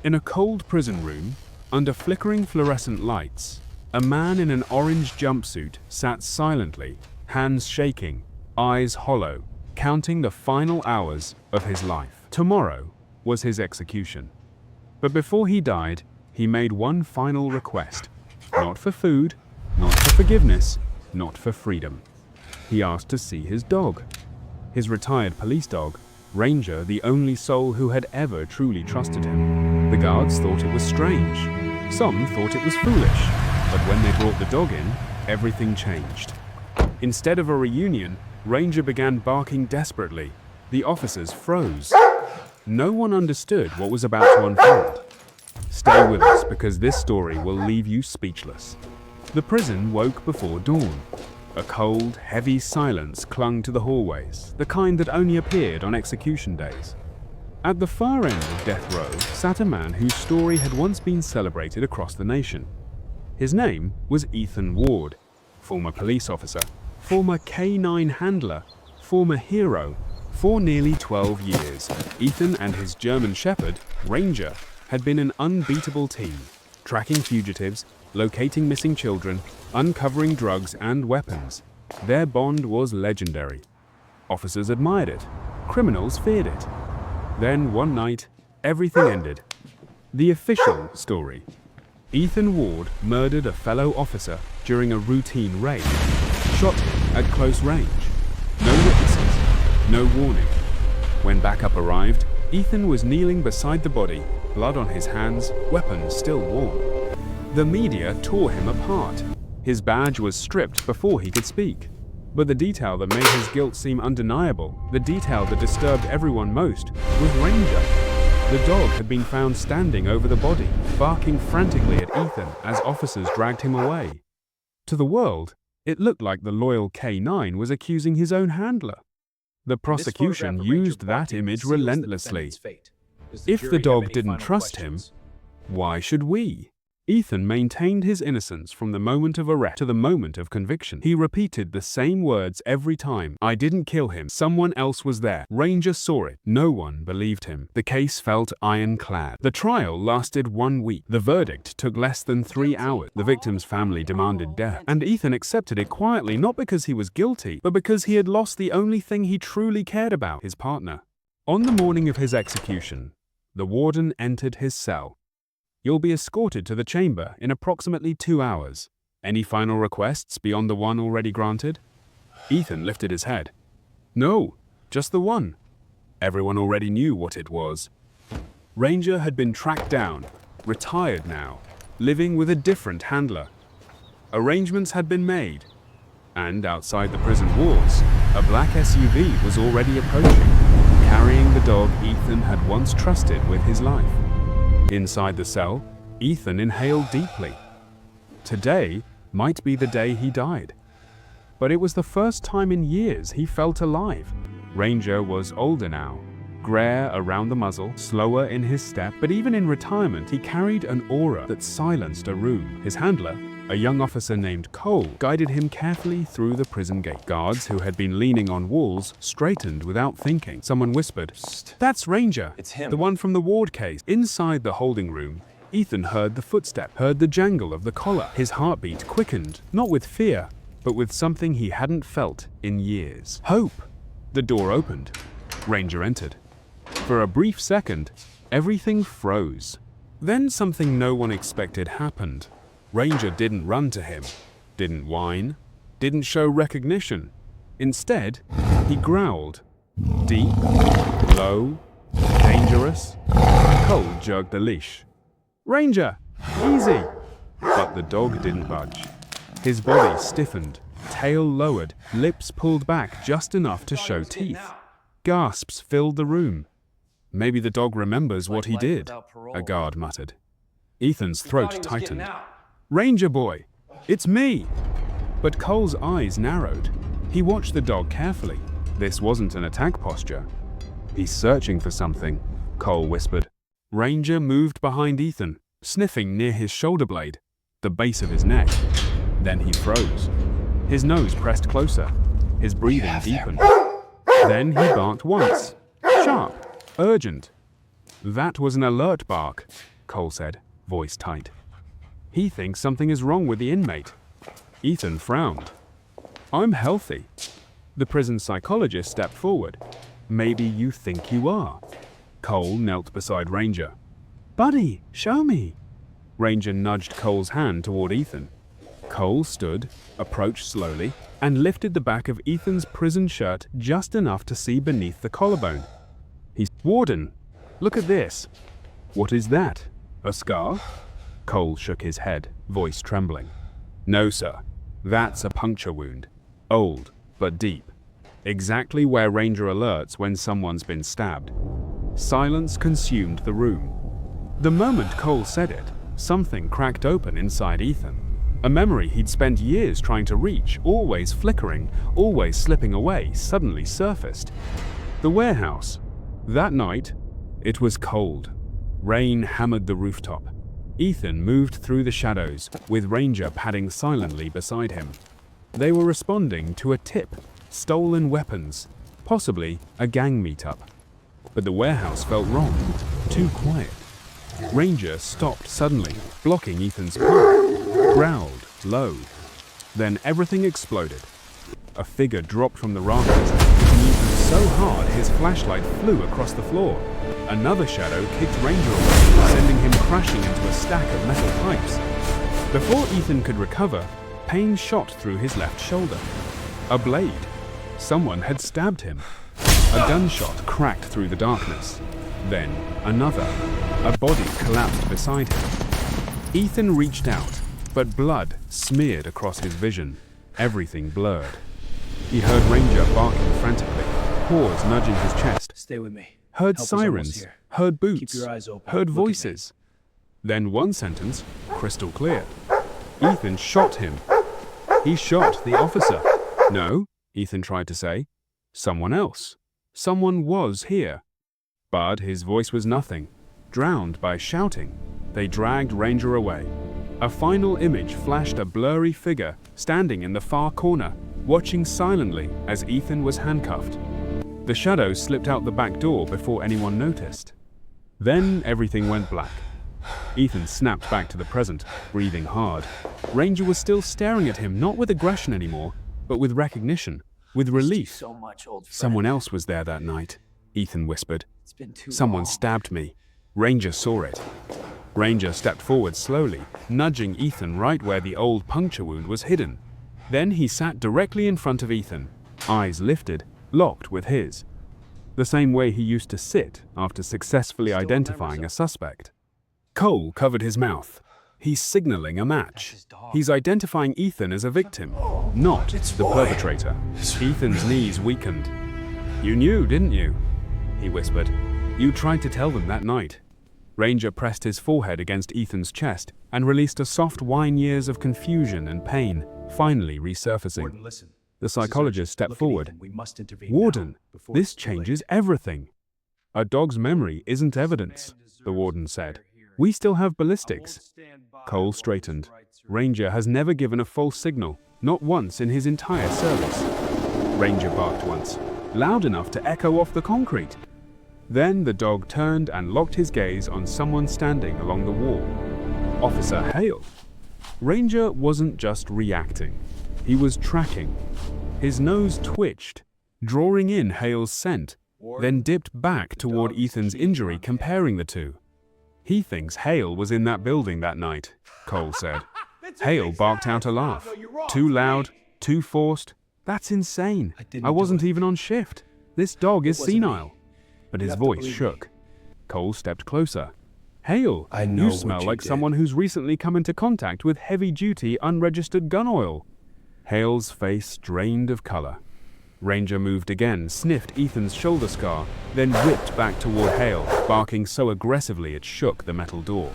In a cold prison room, under flickering fluorescent lights, a man in an orange jumpsuit sat silently, hands shaking, eyes hollow, counting the final hours of his life. Tomorrow was his execution. But before he died, he made one final request. Not for food, not for forgiveness, not for freedom. He asked to see his dog. His retired police dog, Ranger, the only soul who had ever truly trusted him. The guards thought it was strange. Some thought it was foolish. But when they brought the dog in, everything changed. Instead of a reunion, Ranger began barking desperately. The officers froze. No one understood what was about to unfold. Stay with us because this story will leave you speechless. The prison woke before dawn. A cold, heavy silence clung to the hallways, the kind that only appeared on execution days. At the far end of death row sat a man whose story had once been celebrated across the nation. His name was Ethan Ward, former police officer, former K9 handler, former hero. For nearly 12 years, Ethan and his German Shepherd, Ranger, had been an unbeatable team, tracking fugitives, locating missing children, uncovering drugs and weapons. Their bond was legendary. Officers admired it. Criminals feared it. Then one night, everything ended. The official story. Ethan Ward murdered a fellow officer during a routine raid. Shot him at close range. No witnesses, no warning. When backup arrived, Ethan was kneeling beside the body, blood on his hands, weapons still warm. The media tore him apart. His badge was stripped before he could speak. But the detail that made his guilt seem undeniable, the detail that disturbed everyone most, was Ranger. The dog had been found standing over the body, barking frantically at Ethan as officers dragged him away. To the world, it looked like the loyal K9 was accusing his own handler. The prosecution used that image relentlessly. If the dog didn't trust him, why should we? Ethan maintained his innocence from the moment of arrest to the moment of conviction. He repeated the same words every time. I didn't kill him. Someone else was there. Ranger saw it. No one believed him. The case felt ironclad. The trial lasted 1 week. The verdict took less than 3 hours. The victim's family demanded death. And Ethan accepted it quietly, not because he was guilty, but because he had lost the only thing he truly cared about, his partner. On the morning of his execution, the warden entered his cell. You'll be escorted to the chamber in approximately 2 hours. Any final requests beyond the one already granted? Ethan lifted his head. No, just the one. Everyone already knew what it was. Ranger had been tracked down, retired now, living with a different handler. Arrangements had been made. And outside the prison walls, a black SUV was already approaching, carrying the dog Ethan had once trusted with his life. Inside the cell, Ethan inhaled deeply. Today might be the day he died. But it was the first time in years he felt alive. Ranger was older now, grey around the muzzle, slower in his step, but even in retirement he carried an aura that silenced a room. His handler, a young officer named Cole, guided him carefully through the prison gate. Guards who had been leaning on walls straightened without thinking. Someone whispered, "That's Ranger, It's him. the one from the Ward case." Inside the holding room, Ethan heard the footstep, heard the jangle of the collar. His heartbeat quickened, not with fear, but with something he hadn't felt in years. Hope. The door opened. Ranger entered. For a brief second, everything froze. Then something no one expected happened. Ranger didn't run to him, didn't whine, didn't show recognition. Instead, he growled. Deep, low, dangerous. Cole jerked the leash. "Ranger, easy!" But the dog didn't budge. His body stiffened, tail lowered, lips pulled back just enough to show teeth. Gasps filled the room. "Maybe the dog remembers what he did," a guard muttered. Ethan's throat tightened. "Ranger boy, it's me!" But Cole's eyes narrowed. He watched the dog carefully. This wasn't an attack posture. "He's searching for something," Cole whispered. Ranger moved behind Ethan, sniffing near his shoulder blade, the base of his neck. Then he froze. His nose pressed closer. His breathing deepened. Then he barked once. Sharp, urgent. That was an alert bark. Cole said, voice tight. He thinks something is wrong with the inmate. Ethan frowned. I'm healthy. The prison psychologist stepped forward. Maybe you think you are. Cole knelt beside Ranger. Buddy, show me. Ranger nudged Cole's hand toward Ethan. Cole stood, approached slowly, and lifted the back of Ethan's prison shirt just enough to see beneath the collarbone. Warden, look at this. What is that? A scar? Cole shook his head, voice trembling. No, sir. That's a puncture wound. Old, but deep. Exactly where Ranger alerts when someone's been stabbed. Silence consumed the room. The moment Cole said it, something cracked open inside Ethan. A memory he'd spent years trying to reach, always flickering, always slipping away, suddenly surfaced. The warehouse. That night, it was cold. Rain hammered the rooftop. Ethan moved through the shadows, with Ranger padding silently beside him. They were responding to a tip, stolen weapons, possibly a gang meetup. But the warehouse felt wrong, too quiet. Ranger stopped suddenly, blocking Ethan's path, growled low. Then everything exploded. A figure dropped from the rafters, hitting Ethan so hard his flashlight flew across the floor. Another shadow kicked Ranger away, sending him crashing into a stack of metal pipes. Before Ethan could recover, pain shot through his left shoulder. A blade. Someone had stabbed him. A gunshot cracked through the darkness. Then another. A body collapsed beside him. Ethan reached out, but blood smeared across his vision. Everything blurred. He heard Ranger barking frantically, paws nudging his chest. Stay with me. Heard Help is almost sirens, here. heard boots, Keep your eyes open. heard Look at me. voices. Then one sentence, crystal clear. Ethan shot him. He shot the officer. No, Ethan tried to say. Someone else. Someone was here. But his voice was nothing, drowned by shouting. They dragged Ranger away. A final image flashed a blurry figure standing in the far corner, watching silently as Ethan was handcuffed. The shadow slipped out the back door before anyone noticed. Then everything went black. Ethan snapped back to the present, breathing hard. Ranger was still staring at him, not with aggression anymore, but with recognition, with relief. So much, old friend. Someone else was there that night, Ethan whispered. It's been too Someone long. stabbed me. Ranger saw it. Ranger stepped forward slowly, nudging Ethan right where the old puncture wound was hidden. Then he sat directly in front of Ethan, eyes lifted, locked with his. The same way he used to sit after successfully identifying a suspect. Cole covered his mouth. He's signaling a match. He's identifying Ethan as a victim, not the perpetrator. Ethan's knees weakened. You knew, didn't you? He whispered. You tried to tell them that night. Ranger pressed his forehead against Ethan's chest and released a soft whine, years of confusion and pain, finally resurfacing. Warden, listen. The psychologist stepped Look at forward. Ethan. We must intervene Warden, now, before this it's too late. changes everything. A dog's memory isn't evidence, the warden said. We still have ballistics. Cole straightened. Ranger has never given a false signal, not once in his entire service. Ranger barked once, loud enough to echo off the concrete. Then the dog turned and locked his gaze on someone standing along the wall. Officer Hale. Ranger wasn't just reacting. He was tracking. His nose twitched, drawing in Hale's scent, then dipped back toward Ethan's injury, comparing the two. He thinks Hale was in that building that night, Cole said. Hale barked out a laugh. Too loud, too forced. That's insane. I wasn't even on shift. This dog is senile. But his voice shook. Cole stepped closer. Hale, you smell like someone who's recently come into contact with heavy-duty, unregistered gun oil. Hale's face drained of color. Ranger moved again, sniffed Ethan's shoulder scar, then whipped back toward Hale, barking so aggressively it shook the metal door.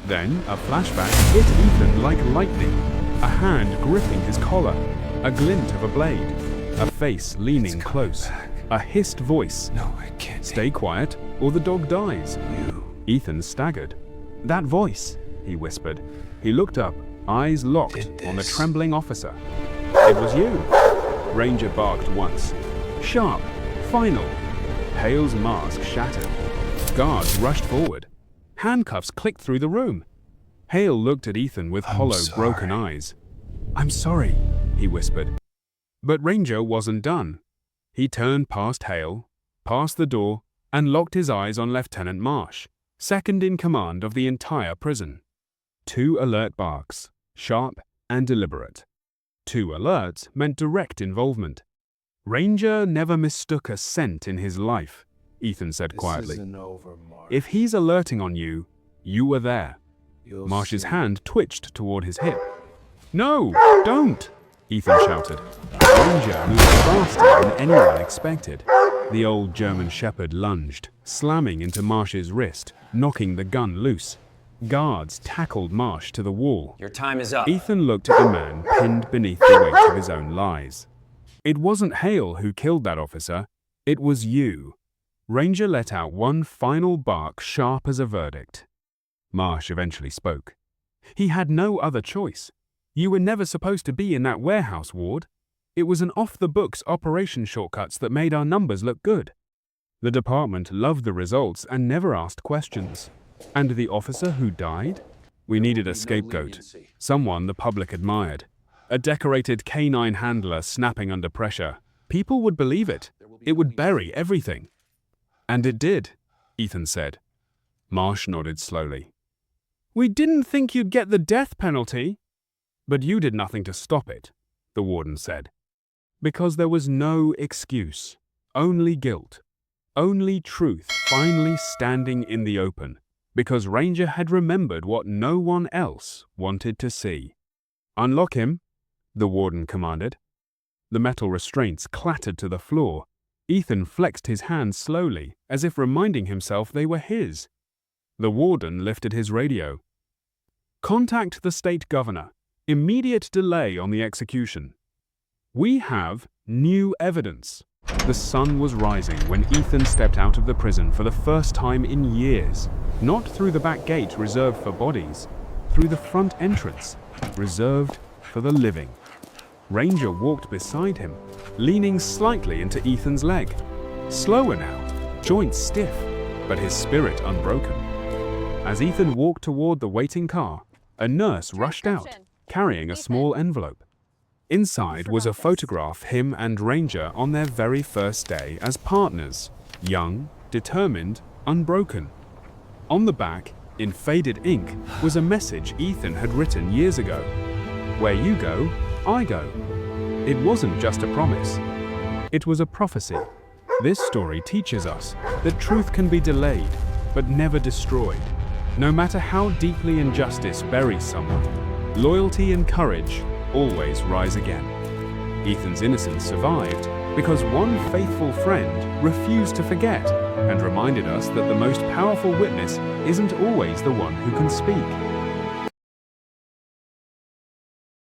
Then a flashback hit Ethan like lightning, a hand gripping his collar, a glint of a blade, a face leaning close, a hissed voice. No, I can't. Stay quiet, or the dog dies. You. Ethan staggered. That voice, he whispered. He looked up, eyes locked on the trembling officer. It was you. Ranger barked once. Sharp, final. Hale's mask shattered. Guards rushed forward. Handcuffs clicked through the room. Hale looked at Ethan with hollow, broken eyes. "I'm sorry," he whispered. But Ranger wasn't done. He turned past Hale, past the door, and locked his eyes on Lieutenant Marsh, second in command of the entire prison. 2 alert barks, sharp and deliberate. 2 alerts meant direct involvement. "Ranger never mistook a scent in his life," Ethan said quietly. This isn't over, Marsh. "If he's alerting on you, you were there." You'll Marsh's see. hand twitched toward his hip. "No, don't!" Ethan shouted. Ranger moved faster than anyone expected. The old German Shepherd lunged, slamming into Marsh's wrist, knocking the gun loose. Guards tackled Marsh to the wall. Your time is up. Ethan looked at the man pinned beneath the weight of his own lies. "It wasn't Hale who killed that officer. It was you." Ranger let out one final bark, sharp as a verdict. Marsh eventually spoke. "He had no other choice. You were never supposed to be in that warehouse, Ward. It was an off-the-books operation shortcuts that made our numbers look good. The department loved the results and never asked questions. And the officer who died? We needed a scapegoat, someone the public admired. A decorated canine handler snapping under pressure. People would believe it. It would bury everything." "And it did," Ethan said. Marsh nodded slowly. "We didn't think you'd get the death penalty." "But you did nothing to stop it," the warden said. "Because there was no excuse, only guilt, only truth finally standing in the open, because Ranger had remembered what no one else wanted to see." "Unlock him," the warden commanded. The metal restraints clattered to the floor. Ethan flexed his hands slowly, as if reminding himself they were his. The warden lifted his radio. "Contact the state governor. Immediate delay on the execution. We have new evidence." The sun was rising when Ethan stepped out of the prison for the first time in years. Not through the back gate reserved for bodies, through the front entrance, reserved for the living. Ranger walked beside him, leaning slightly into Ethan's leg. Slower now, joints stiff, but his spirit unbroken. As Ethan walked toward the waiting car, a nurse rushed out, carrying a small envelope. Inside was a photograph him and Ranger on their very first day as partners, young, determined, unbroken. On the back, in faded ink, was a message Ethan had written years ago. "Where you go, I go." It wasn't just a promise. It was a prophecy. This story teaches us that truth can be delayed, but never destroyed. No matter how deeply injustice buries someone, loyalty and courage always rise again. Ethan's innocence survived because one faithful friend refused to forget and reminded us that the most powerful witness isn't always the one who can speak.